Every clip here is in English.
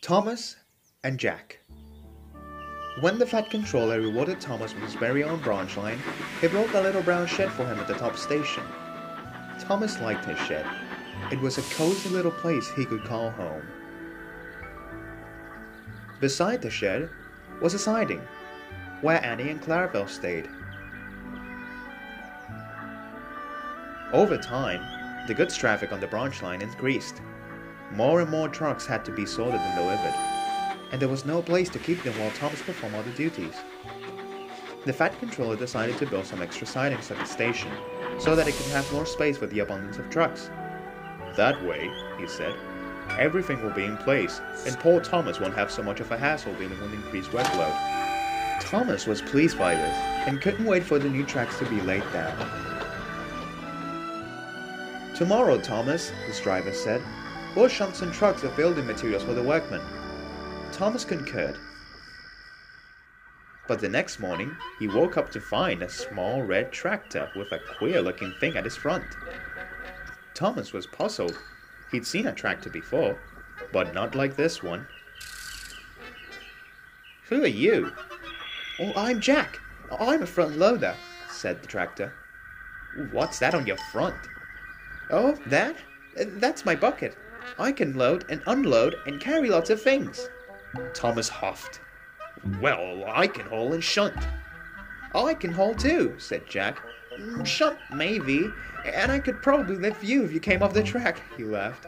Thomas and Jack. When the Fat Controller rewarded Thomas with his very own branch line, he built a little brown shed for him at the top station. Thomas liked his shed. It was a cozy little place he could call home. Beside the shed was a siding, where Annie and Clarabelle stayed. Over time, the goods traffic on the branch line increased. More and more trucks had to be sorted and delivered, and there was no place to keep them while Thomas performed other duties. The Fat Controller decided to build some extra sidings at the station, so that it could have more space for the abundance of trucks. That way, he said, everything will be in place, and poor Thomas won't have so much of a hassle dealing with increased workload. Thomas was pleased by this, and couldn't wait for the new tracks to be laid down. "Tomorrow, Thomas," his driver said, "we'll shunt some trucks of building materials for the workmen." Thomas concurred. But the next morning, he woke up to find a small red tractor with a queer-looking thing at its front. Thomas was puzzled. He'd seen a tractor before, but not like this one. "Who are you?" "Oh, I'm Jack. I'm a front loader," said the tractor. "What's that on your front?" "Oh, that? That's my bucket. I can load and unload and carry lots of things." Thomas huffed. "Well, I can haul and shunt." "I can haul too," said Jack. "Shunt, maybe, and I could probably lift you if you came off the track," he laughed.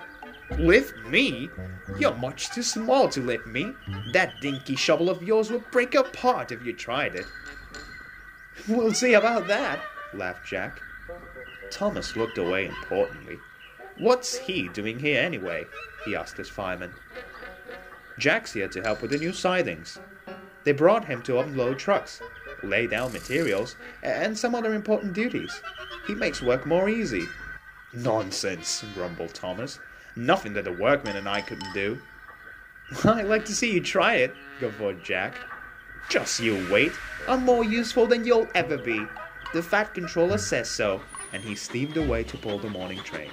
"Lift me? You're much too small to lift me. That dinky shovel of yours would break apart if you tried it." "We'll see about that," laughed Jack. Thomas looked away importantly. "What's he doing here anyway?" he asked his fireman. "Jack's here to help with the new sidings. They brought him to unload trucks, lay down materials, and some other important duties. He makes work more easy." "Nonsense," grumbled Thomas. "Nothing that the workmen and I couldn't do." "I'd like to see you try it," guffawed Jack. "Just you wait. I'm more useful than you'll ever be. The Fat Controller says so," and he steamed away to pull the morning train.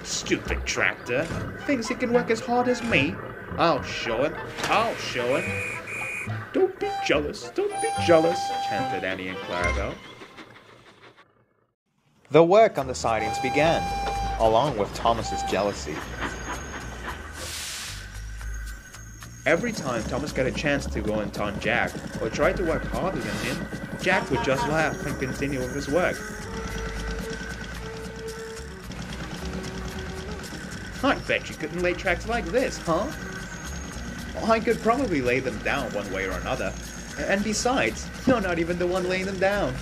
"Stupid tractor. Thinks he can work as hard as me. I'll show him. I'll show him." "Don't be jealous. Don't be jealous," chanted Annie and Clarabelle. The work on the sidings began, along with Thomas's jealousy. Every time Thomas got a chance to go and taunt Jack, or tried to work harder than him, Jack would just laugh and continue with his work. "I bet you couldn't lay tracks like this, huh?" "I could probably lay them down one way or another. And besides, you're not even the one laying them down."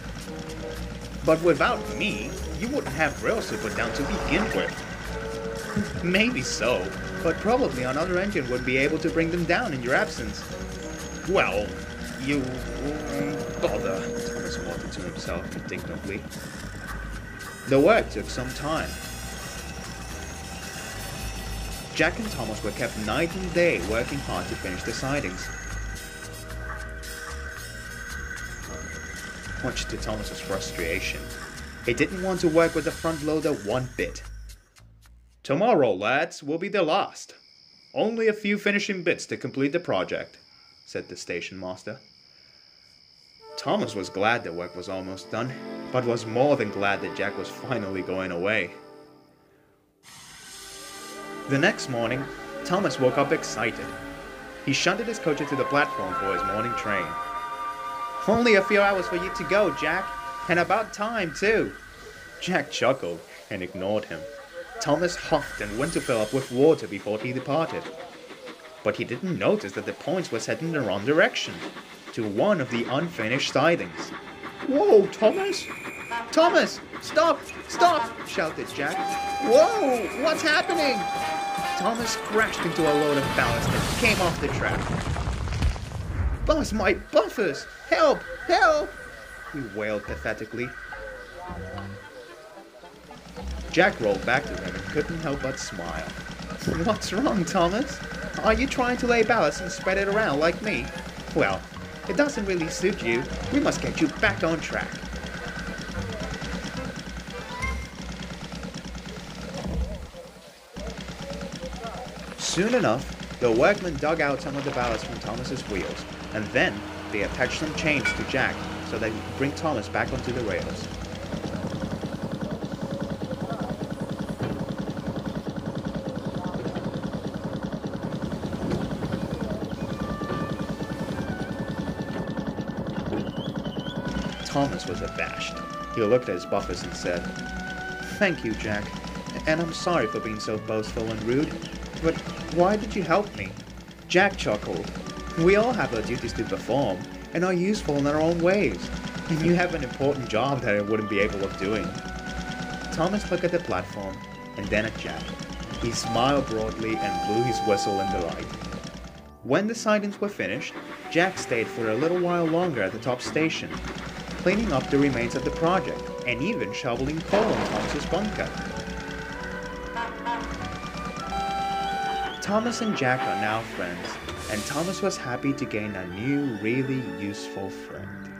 "But without me, you wouldn't have rails to put down to begin with." "Maybe so, but probably another engine would be able to bring them down in your absence." "Well, you... bother," Thomas muttered to himself indignantly. The work took some time. Jack and Thomas were kept night and day working hard to finish the sidings. Much to Thomas's frustration, he didn't want to work with the front loader one bit. "Tomorrow, lads, will be the last. Only a few finishing bits to complete the project," said the station master. Thomas was glad the work was almost done, but was more than glad that Jack was finally going away. The next morning, Thomas woke up excited. He shunted his coach to the platform for his morning train. "Only a few hours for you to go, Jack, and about time, too." Jack chuckled and ignored him. Thomas huffed and went to fill up with water before he departed. But he didn't notice that the points was heading in the wrong direction, to one of the unfinished sidings. "Whoa, Thomas! Thomas! Stop! Stop!" shouted Jack. "Whoa! What's happening?" Thomas crashed into a load of ballast and came off the track. "Bust my buffers! Help! Help!" he wailed pathetically. Jack rolled back to him and couldn't help but smile. "What's wrong, Thomas? Are you trying to lay ballast and spread it around like me? Well, It doesn't really suit you. We must get you back on track. Soon enough, the workmen dug out some of the ballast from Thomas's wheels, and then they attached some chains to Jack so they could bring Thomas back onto the rails. Thomas was abashed. He looked at his buffers and said, "Thank you, Jack, and I'm sorry for being so boastful and rude, but why did you help me?" Jack chuckled. "We all have our duties to perform, and are useful in our own ways, and you have an important job that I wouldn't be able of doing." Thomas looked at the platform, and then at Jack. He smiled broadly and blew his whistle in delight. When the sidings were finished, Jack stayed for a little while longer at the top station, cleaning up the remains of the project, and even shoveling coal in Thomas's bunker. Thomas and Jack are now friends, and Thomas was happy to gain a new, really useful friend.